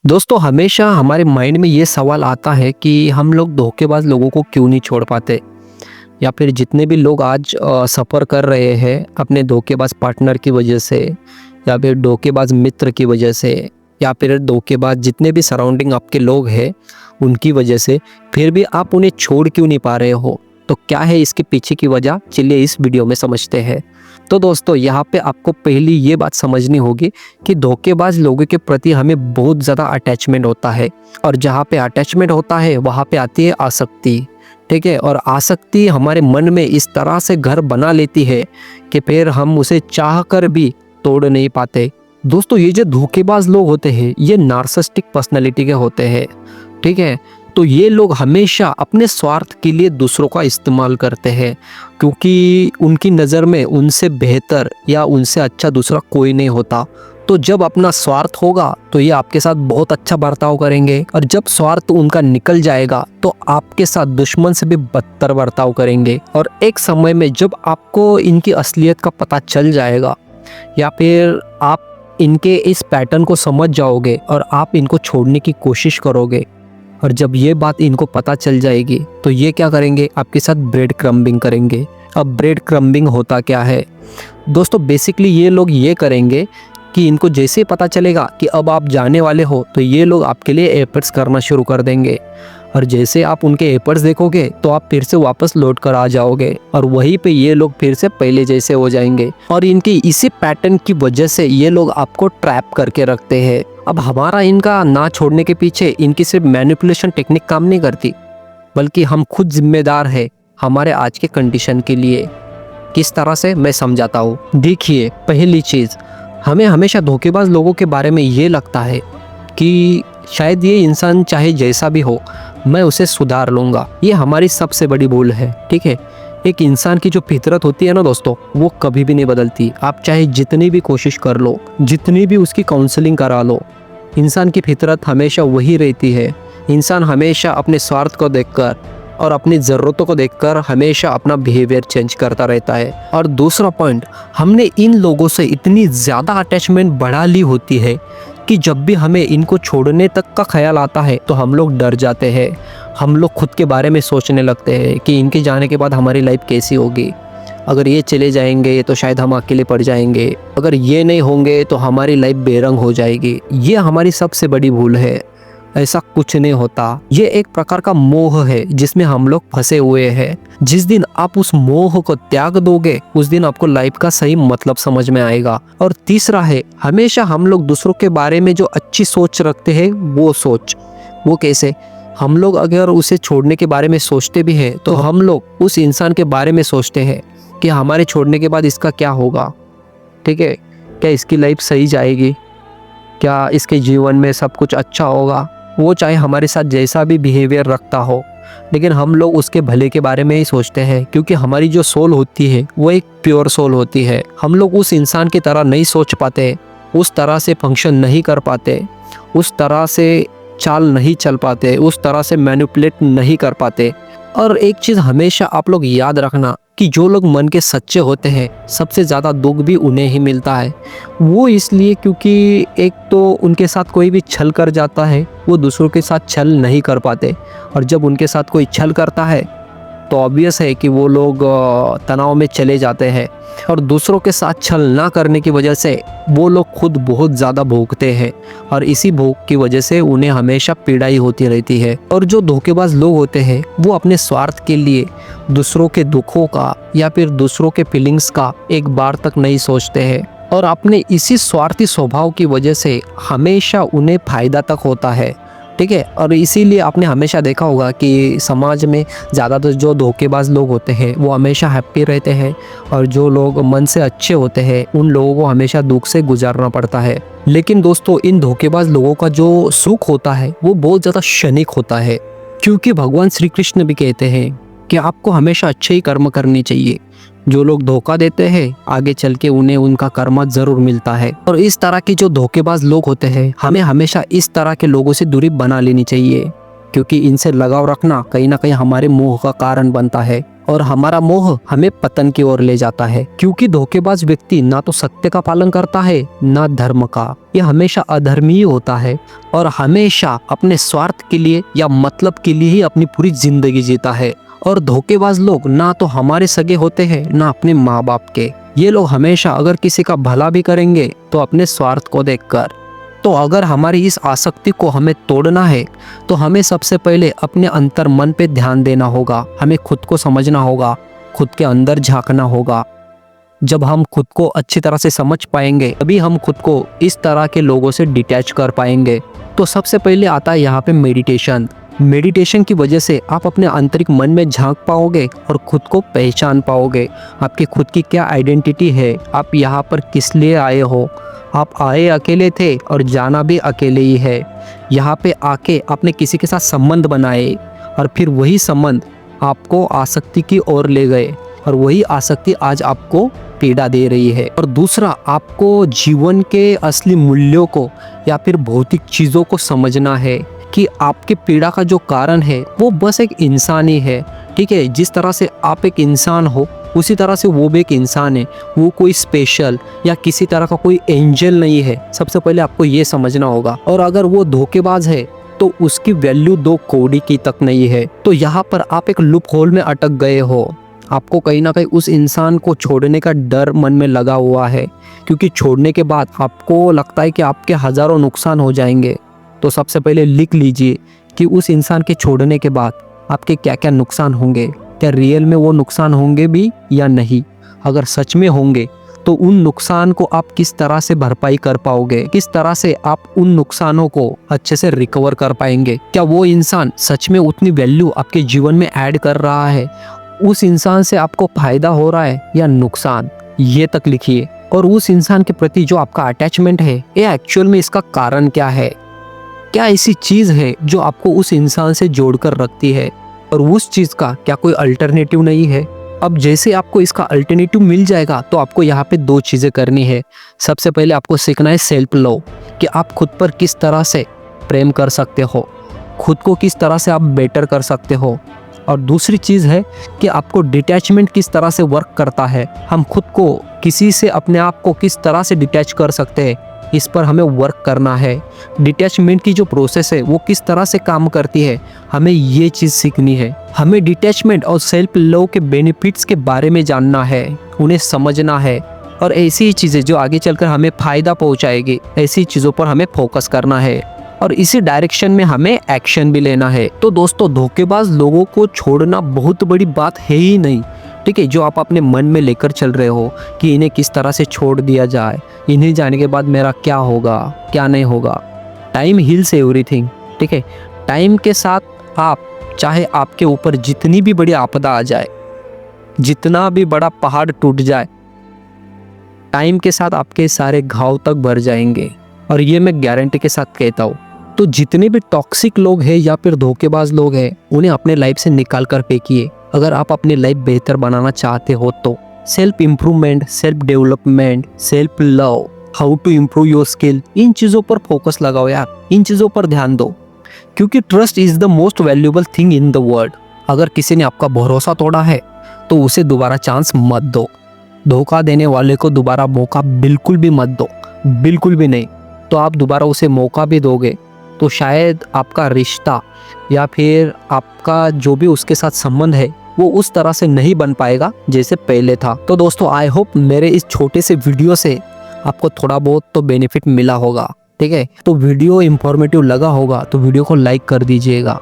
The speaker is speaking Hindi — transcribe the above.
दोस्तों हमेशा हमारे माइंड में ये सवाल आता है कि हम लोग धोखेबाज लोगों को क्यों नहीं छोड़ पाते। या फिर जितने भी लोग आज सफ़र कर रहे हैं अपने धोखेबाज पार्टनर की वजह से, या फिर धोखेबाज मित्र की वजह से, या फिर धोखेबाज जितने भी सराउंडिंग आपके लोग हैं उनकी वजह से, फिर भी आप उन्हें छोड़ क्यों नहीं पा रहे हो। तो क्या है इसके पीछे की वजह, चलिए इस वीडियो में समझते हैं। तो दोस्तों यहाँ पे आपको पहली ये बात समझनी होगी कि धोखेबाज लोगों के प्रति हमें बहुत ज़्यादा अटैचमेंट होता है, और जहाँ पे अटैचमेंट होता है वहाँ पे आती है आसक्ति। ठीक है, और आसक्ति हमारे मन में इस तरह से घर बना लेती है कि फिर हम उसे चाह कर भी तोड़ नहीं पाते। दोस्तों ये जो धोखेबाज लोग होते हैं ये नार्सिसिस्टिक पर्सनैलिटी के होते हैं। ठीक है, तो ये लोग हमेशा अपने स्वार्थ के लिए दूसरों का इस्तेमाल करते हैं, क्योंकि उनकी नज़र में उनसे बेहतर या उनसे अच्छा दूसरा कोई नहीं होता। तो जब अपना स्वार्थ होगा तो ये आपके साथ बहुत अच्छा बर्ताव करेंगे, और जब स्वार्थ उनका निकल जाएगा तो आपके साथ दुश्मन से भी बदतर बर्ताव करेंगे। और एक समय में जब आपको इनकी असलियत का पता चल जाएगा, या फिर आप इनके इस पैटर्न को समझ जाओगे और आप इनको छोड़ने की कोशिश करोगे, और जब ये बात इनको पता चल जाएगी तो ये क्या करेंगे, आपके साथ ब्रेड क्रम्बिंग करेंगे। अब ब्रेड क्रम्बिंग होता क्या है दोस्तों, बेसिकली ये लोग ये करेंगे कि इनको जैसे ही पता चलेगा कि अब आप जाने वाले हो तो ये लोग आपके लिए एफर्ट्स करना शुरू कर देंगे, और जैसे आप उनके एफर्ट्स देखोगे तो आप फिर से वापस लौट कर आ जाओगे, और वहीं पे ये लोग फिर से पहले जैसे हो जाएंगे। और इनकी इसी पैटर्न की वजह से ये लोग आपको ट्रैप करके रखते हैं। अब हमारा इनका ना छोड़ने के पीछे इनकी सिर्फ मैनिपुलेशन टेक्निक काम नहीं करती, बल्कि हम खुद जिम्मेदार है हमारे आज के कंडीशन के लिए। किस तरह से, मैं समझाता हूँ। देखिए, पहली चीज़, हमें हमेशा धोखेबाज लोगों के बारे में ये लगता है कि शायद ये इंसान चाहे जैसा भी हो मैं उसे सुधार लूँगा। ये हमारी सबसे बड़ी भूल है। ठीक है, एक इंसान की जो फितरत होती है ना दोस्तों, वो कभी भी नहीं बदलती। आप चाहे जितनी भी कोशिश कर लो, जितनी भी उसकी काउंसलिंग करा लो, इंसान की फितरत हमेशा वही रहती है। इंसान हमेशा अपने स्वार्थ को देखकर और अपनी ज़रूरतों को देखकर हमेशा अपना बिहेवियर चेंज करता रहता है। और दूसरा पॉइंट, हमने इन लोगों से इतनी ज़्यादा अटैचमेंट बढ़ा ली होती है कि जब भी हमें इनको छोड़ने तक का ख्याल आता है तो हम लोग डर जाते हैं। हम लोग खुद के बारे में सोचने लगते हैं कि इनके जाने के बाद हमारी लाइफ कैसी होगी। अगर ये चले जाएंगे तो शायद हम अकेले पड़ जाएंगे, अगर ये नहीं होंगे तो हमारी लाइफ बेरंग हो जाएगी। ये हमारी सबसे बड़ी भूल है। ऐसा कुछ नहीं होता। ये एक प्रकार का मोह है जिसमें हम लोग फंसे हुए हैं। जिस दिन आप उस मोह को त्याग दोगे उस दिन आपको लाइफ का सही मतलब समझ में आएगा। और तीसरा है, हमेशा हम लोग दूसरों के बारे में जो अच्छी सोच रखते हैं वो सोच, वो कैसे, हम लोग अगर उसे छोड़ने के बारे में सोचते भी हैं तो हम लोग उस इंसान के बारे में सोचते हैं कि हमारे छोड़ने के बाद इसका क्या होगा। ठीक है, क्या इसकी लाइफ सही जाएगी, क्या इसके जीवन में सब कुछ अच्छा होगा। वो चाहे हमारे साथ जैसा भी बिहेवियर रखता हो, लेकिन हम लोग उसके भले के बारे में ही सोचते हैं, क्योंकि हमारी जो सोल होती है वो एक प्योर सोल होती है। हम लोग उस इंसान की तरह नहीं सोच पाते, उस तरह से फंक्शन नहीं कर पाते, उस तरह से चाल नहीं चल पाते, उस तरह से मैनिपुलेट नहीं कर पाते। और एक चीज़ हमेशा आप लोग याद रखना कि जो लोग मन के सच्चे होते हैं सबसे ज़्यादा दुख भी उन्हें ही मिलता है। वो इसलिए क्योंकि एक तो उनके साथ कोई भी छल कर जाता है, वो दूसरों के साथ छल नहीं कर पाते, और जब उनके साथ कोई छल करता है तो ऑब्वियस है कि वो लोग तनाव में चले जाते हैं, और दूसरों के साथ छल ना करने की वजह से वो लोग खुद बहुत ज़्यादा भोगते हैं, और इसी भोग की वजह से उन्हें हमेशा पीड़ाई होती रहती है। और जो धोखेबाज लोग होते हैं वो अपने स्वार्थ के लिए दूसरों के दुखों का या फिर दूसरों के फीलिंग्स का एक बार तक नहीं सोचते हैं, और अपने इसी स्वार्थी स्वभाव की वजह से हमेशा उन्हें फ़ायदा तक होता है। ठीक है, और इसीलिए आपने हमेशा देखा होगा कि समाज में ज़्यादातर जो धोखेबाज लोग होते हैं वो हमेशा हैप्पी रहते हैं, और जो लोग मन से अच्छे होते हैं उन लोगों को हमेशा दुख से गुजारना पड़ता है। लेकिन दोस्तों इन धोखेबाज लोगों का जो सुख होता है वो बहुत ज़्यादा क्षणिक होता है, क्योंकि भगवान श्री कृष्ण भी कहते हैं कि आपको हमेशा अच्छे ही कर्म करने चाहिए। जो लोग धोखा देते हैं आगे चल के उन्हें उनका कर्म जरूर मिलता है। और इस तरह के जो धोखेबाज लोग होते हैं हमें हमेशा इस तरह के लोगों से दूरी बना लेनी चाहिए, क्योंकि इनसे लगाव रखना कहीं ना कहीं हमारे मोह का कारण बनता है और हमारा मोह हमें पतन की ओर ले जाता है। क्योंकि धोखेबाज व्यक्ति ना तो सत्य का पालन करता है ना धर्म का, यह हमेशा अधर्मी होता है और हमेशा अपने स्वार्थ के लिए या मतलब के लिए ही अपनी पूरी जिंदगी जीता है। और धोखेबाज लोग ना तो हमारे सगे होते हैं ना अपने माँ बाप के। ये लोग हमेशा अगर किसी का भला भी करेंगे तो अपने स्वार्थ को देखकर। तो अगर हमारी इस आसक्ति को हमें तोड़ना है तो हमें सबसे पहले अपने अंतर मन पे ध्यान देना होगा। हमें खुद को समझना होगा, खुद के अंदर झांकना होगा। जब हम खुद को अच्छी तरह से समझ पाएंगे तभी हम खुद को इस तरह के लोगों से डिटैच कर पाएंगे। तो सबसे पहले आता है यहाँ पे मेडिटेशन। मेडिटेशन की वजह से आप अपने आंतरिक मन में झांक पाओगे और खुद को पहचान पाओगे। आपकी खुद की क्या आइडेंटिटी है, आप यहाँ पर किस लिए आए हो। आप आए अकेले थे और जाना भी अकेले ही है। यहाँ पे आके आपने किसी के साथ संबंध बनाए और फिर वही संबंध आपको आसक्ति की ओर ले गए और वही आसक्ति आज आपको पीड़ा दे रही है। और दूसरा, आपको जीवन के असली मूल्यों को या फिर भौतिक चीज़ों को समझना है कि आपके पीड़ा का जो कारण है वो बस एक इंसान ही है। ठीक है, जिस तरह से आप एक इंसान हो उसी तरह से वो भी एक इंसान है। वो कोई स्पेशल या किसी तरह का कोई एंजल नहीं है। सबसे पहले आपको ये समझना होगा। और अगर वो धोखेबाज है तो उसकी वैल्यू 2 कौड़ी की तक नहीं है। तो यहाँ पर आप एक लूप होल में अटक गए हो। आपको कहीं ना कहीं उस इंसान को छोड़ने का डर मन में लगा हुआ है, क्योंकि छोड़ने के बाद आपको लगता है कि आपके हज़ारों नुकसान हो जाएंगे। तो सबसे पहले लिख लीजिए कि उस इंसान के छोड़ने के बाद आपके क्या क्या नुकसान होंगे। क्या रियल में वो नुकसान होंगे भी या नहीं। अगर सच में होंगे तो उन नुकसान को आप किस तरह से भरपाई कर पाओगे, किस तरह से आप उन नुकसानों को अच्छे से रिकवर कर पाएंगे। क्या वो इंसान सच में उतनी वैल्यू आपके जीवन में ऐड कर रहा है, उस इंसान से आपको फायदा हो रहा है या नुकसान, ये तक लिखिए। और उस इंसान के प्रति जो आपका अटैचमेंट है ये एक्चुअल में इसका कारण क्या है। क्या ऐसी चीज़ है जो आपको उस इंसान से जोड़कर रखती है और उस चीज़ का क्या कोई अल्टरनेटिव नहीं है। अब जैसे आपको इसका अल्टरनेटिव मिल जाएगा तो आपको यहाँ पे 2 चीज़ें करनी है। सबसे पहले आपको सीखना है सेल्फ लव, कि आप खुद पर किस तरह से प्रेम कर सकते हो, खुद को किस तरह से आप बेटर कर सकते हो। और दूसरी चीज़ है कि आपको डिटैचमेंट किस तरह से वर्क करता है। हम खुद को किसी से अपने आप को किस तरह से डिटैच कर सकते हैं, इस पर हमें वर्क करना है। डिटैचमेंट की जो प्रोसेस है वो किस तरह से काम करती है, हमें ये चीज़ सीखनी है। हमें डिटैचमेंट और सेल्फ लव के बेनिफिट्स के बारे में जानना है, उन्हें समझना है और ऐसी ही चीज़ें जो आगे चलकर हमें फ़ायदा पहुंचाएगी, ऐसी चीज़ों पर हमें फोकस करना है और इसी डायरेक्शन में हमें एक्शन भी लेना है। तो दोस्तों, धोखेबाज लोगों को छोड़ना बहुत बड़ी बात है ही नहीं। ठीक है, जो आप अपने मन में लेकर चल रहे हो कि इन्हें किस तरह से छोड़ दिया जाए, इन्हें जाने के बाद मेरा क्या होगा क्या नहीं होगा। Time heals everything. ठीक है, टाइम के साथ आप चाहे आपके ऊपर जितनी भी बड़ी आपदा आ जाए, जितना भी बड़ा पहाड़ टूट जाए, टाइम के साथ आपके सारे घाव तक भर जाएंगे। और ये मैं गारंटी के साथ कहता हूँ। तो जितने भी टॉक्सिक लोग हैं या फिर धोखेबाज लोग हैं उन्हें अपने लाइफ से निकाल कर फेंकिए। अगर आप अपनी लाइफ बेहतर बनाना चाहते हो तो self improvement, self development, self love, how to improve your skill, इन चीज़ों पर फोकस लगाओ यार, इन चीज़ों पर ध्यान दो। क्योंकि trust is the most valuable thing in the world. अगर किसी ने आपका भरोसा तोड़ा है तो उसे दोबारा चांस मत दो। धोखा देने वाले को दोबारा मौका बिल्कुल भी मत दो, बिल्कुल भी नहीं। तो आप दोबारा उसे मौका भी दोगे तो शायद आपका रिश्ता या फिर आपका जो भी उसके साथ संबंध है वो उस तरह से नहीं बन पाएगा जैसे पहले था। तो दोस्तों, आई होप मेरे इस छोटे से वीडियो से आपको थोड़ा बहुत तो बेनिफिट मिला होगा। ठीक है, तो वीडियो इंफॉर्मेटिव लगा होगा तो वीडियो को लाइक कर दीजिएगा।